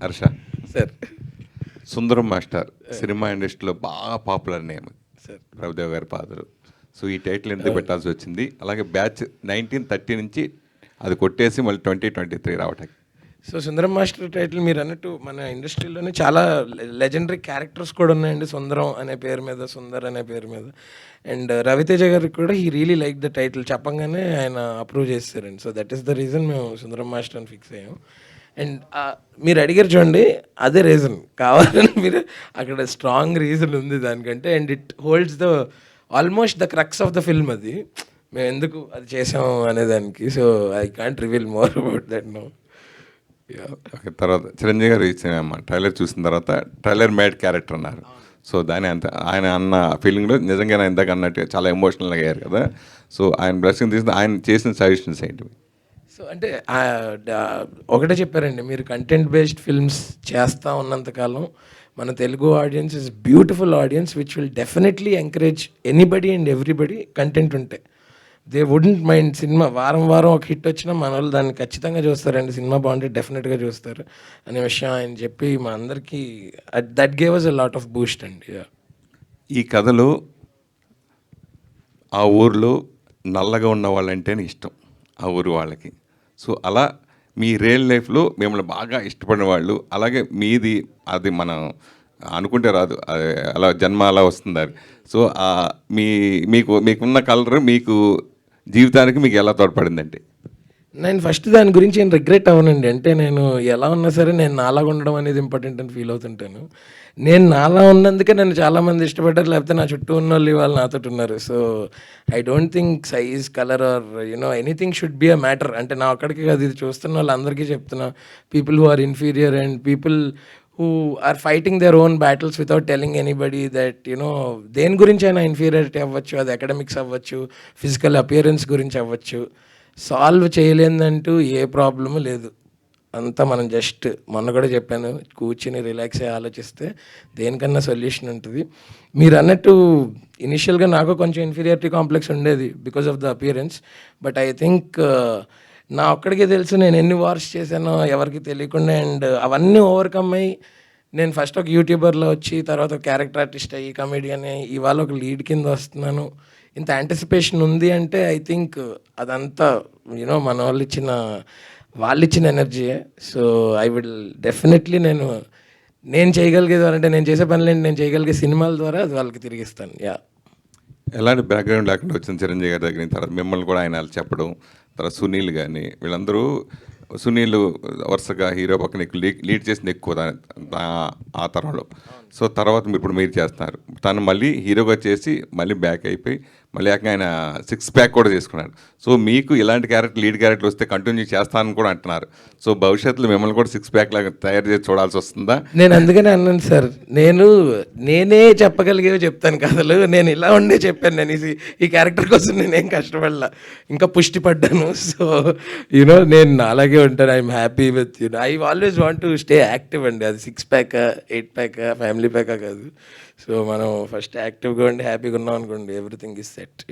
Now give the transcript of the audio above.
Harsha sir. సుందరం master cinema ఇండస్ట్రీలో బాగా popular name sir. Prabhudev గారి ఫాదరు. సో ఈ టైటిల్ ఎందుకు పెట్టాల్సి వచ్చింది? అలాగే బ్యాచ్ 1930 నుంచి అది కొట్టేసి మళ్ళీ 2023 రావటానికి. సో సుందరం మాస్టర్ టైటిల్ మీరు అన్నట్టు మన ఇండస్ట్రీలోనే చాలా లెజెండరీ క్యారెక్టర్స్ కూడా ఉన్నాయండి. సుందరం అనే పేరు మీద, సుందర్ అనే పేరు మీద. అండ్ రవితేజ గారికి కూడా he really like the title. చెప్పంగానే ఆయన అప్రూవ్ చేస్తారండి. So that is the reason మేము సుందరం మాస్టర్ అని ఫిక్స్ అయ్యాం. అండ్ మీరు అడిగారు చూడండి, అదే రీజన్ కావాలని మీరు అక్కడ స్ట్రాంగ్ రీజన్ ఉంది దానికంటే. And it holds the almost the crux of the film. అది మేము ఎందుకు అది చేసాం అనేదానికి. So I can't reveal more about that నో. ఓకే, తర్వాత చిరంజీవి గారు ఇచ్చిన ట్రైలర్ చూసిన తర్వాత ట్రైలర్ మేడ్ క్యారెక్టర్ అన్నారు. సో దాని అంత ఆయన అన్న ఫీలింగ్లో నిజంగా ఆయన ఇందాక అన్నట్టు చాలా ఎమోషనల్గా అయ్యారు కదా. సో ఆయన బ్లెస్సింగ్ తీసుకుని ఆయన చేసిన సజెషన్స్ ఏంటి? సో అంటే ఒకటే చెప్పారండి, మీరు కంటెంట్ బేస్డ్ ఫిల్మ్స్ చేస్తూ ఉన్నంతకాలం మన Telugu audience is beautiful audience which will definitely encourage anybody and everybody. Content ఉంటే దే వుడెంట్ మైండ్. సినిమా వారం వారం ఒక హిట్ వచ్చినా మన వాళ్ళు దాన్ని ఖచ్చితంగా చూస్తారండి. సినిమా బాగుంటే డెఫినెట్గా చూస్తారు అనే విషయం ఆయన చెప్పి మా అందరికీ that gave us a lot of boost అండి. ఈ కథలో ఆ ఊర్లో నల్లగా ఉన్న వాళ్ళంటేనే ఇష్టం ఆ ఊరు వాళ్ళకి. సో అలా మీ రియల్ లైఫ్లో మిమ్మల్ని బాగా ఇష్టపడిన వాళ్ళు, అలాగే మీది అది మనం అనుకుంటే రాదు, అలా జన్మ అలా వస్తుంది అది. సో మీకున్న కలర్ మీకు జీవితానికి మీకు ఎలా తోడ్పడిందండి? నేను ఫస్ట్ దాని గురించి ఏం రిగ్రెట్ అవ్వనండి. అంటే నేను ఎలా ఉన్నా సరే నేను నాలాగా ఉండడం అనేది ఇంపార్టెంట్ అని ఫీల్ అవుతుంటాను. నేను నాలా ఉన్నందుకే నన్ను చాలామంది ఇష్టపడ్డారు, లేకపోతే నా చుట్టూ ఉన్న వాళ్ళు ఇవాళ నాతో ఉన్నారు. So I don't think size, colour or anything should be a matter. అంటే నా ఒక్కడికి కాదు, ఇది చూస్తున్న వాళ్ళందరికీ చెప్తున్నా. People who are inferior and people who are fighting their own battles without telling anybody that దేని గురించి అయినా ఇన్ఫీరియారిటీ అవ్వచ్చు, అది అకాడమిక్స్ అవ్వచ్చు, ఫిజికల్ అపియరెన్స్ గురించి అవ్వచ్చు, సాల్వ్ చేయలేదంటూ ఏ ప్రాబ్లము లేదు. అంతా మనం జస్ట్ మొన్న కూడా చెప్పాను, కూర్చుని రిలాక్స్ అయ్యి ఆలోచిస్తే దేనికన్నా సొల్యూషన్ ఉంటుంది. మీరు అన్నట్టు ఇనిషియల్గా నాకు కొంచెం ఇన్ఫీరియారిటీ కాంప్లెక్స్ ఉండేది because of the appearance. But I think నా ఒక్కడికే తెలుసు నేను ఎన్ని వార్స్ చేశానో ఎవరికి తెలియకుండా. అండ్ అవన్నీ ఓవర్కమ్ అయ్యి నేను ఫస్ట్ ఒక యూట్యూబర్లో వచ్చి, తర్వాత ఒక క్యారెక్టర్ ఆర్టిస్ట్ అయ్యి, కమెడియన్ అయ్యి, ఇవాళ ఒక లీడ్ కింద వస్తున్నాను. ఇంత యాంటిసిపేషన్ ఉంది అంటే ఐ థింక్ అదంతా మన వాళ్ళు ఇచ్చిన ఎనర్జీయే. సో ఐ విల్ డెఫినెట్లీ నేను చేయగలిగేది అంటే నేను చేసే పనులేంటి, నేను చేయగలిగే సినిమాల ద్వారా అది వాళ్ళకి తిరిగిస్తాను. ఎలాంటి బ్యాక్గ్రౌండ్ లేకుండా వచ్చిన చిరంజీవి గారి దగ్గర తర్వాత మిమ్మల్ని కూడా ఆయన చెప్పడం, తర్వాత సునీల్ కానీ వీళ్ళందరూ, సునీల్ వరుసగా హీరో పక్కన లీడ్ చేసింది ఎక్కువ ఆ తరంలో. సో తర్వాత ఇప్పుడు మీరు చేస్తున్నారు, తను మళ్ళీ హీరోగా చేసి మళ్ళీ బ్యాక్ అయిపోయి మళ్ళీ ఆయన 6 ప్యాక్ కూడా చేసుకున్నాడు. సో మీకు ఇలాంటి లీడ్ క్యారెక్టర్ వస్తే కంటిన్యూ చేస్తానని కూడా అంటున్నారు. సో భవిష్యత్తులో మిమ్మల్ని కూడా 6 ప్యాక్ లాగా తయారు చేసి చూడాల్సి వస్తుందా? నేను అందుకనే అన్నాను సార్, నేనే చెప్పగలిగేవి చెప్తాను కథలు. నేను ఇలా ఉండే చెప్పాను. నేను ఈ క్యారెక్టర్ కోసం నేనేం కష్టపడలా, ఇంకా పుష్టి పడ్డాను. సో నేను అలాగే ఉంటాను. I'm happy with I always want to stay active అండి. అది 6 ప్యాక్ 8 ప్యాక్ ఫ్యామిలీ ప్యాకా కాదు. సో మనం ఫస్ట్ యాక్టివ్గా ఉండి హ్యాపీగా ఉన్నాం అనుకోండి, ఎవ్రీథింగ్ ఈజ్ సెట్.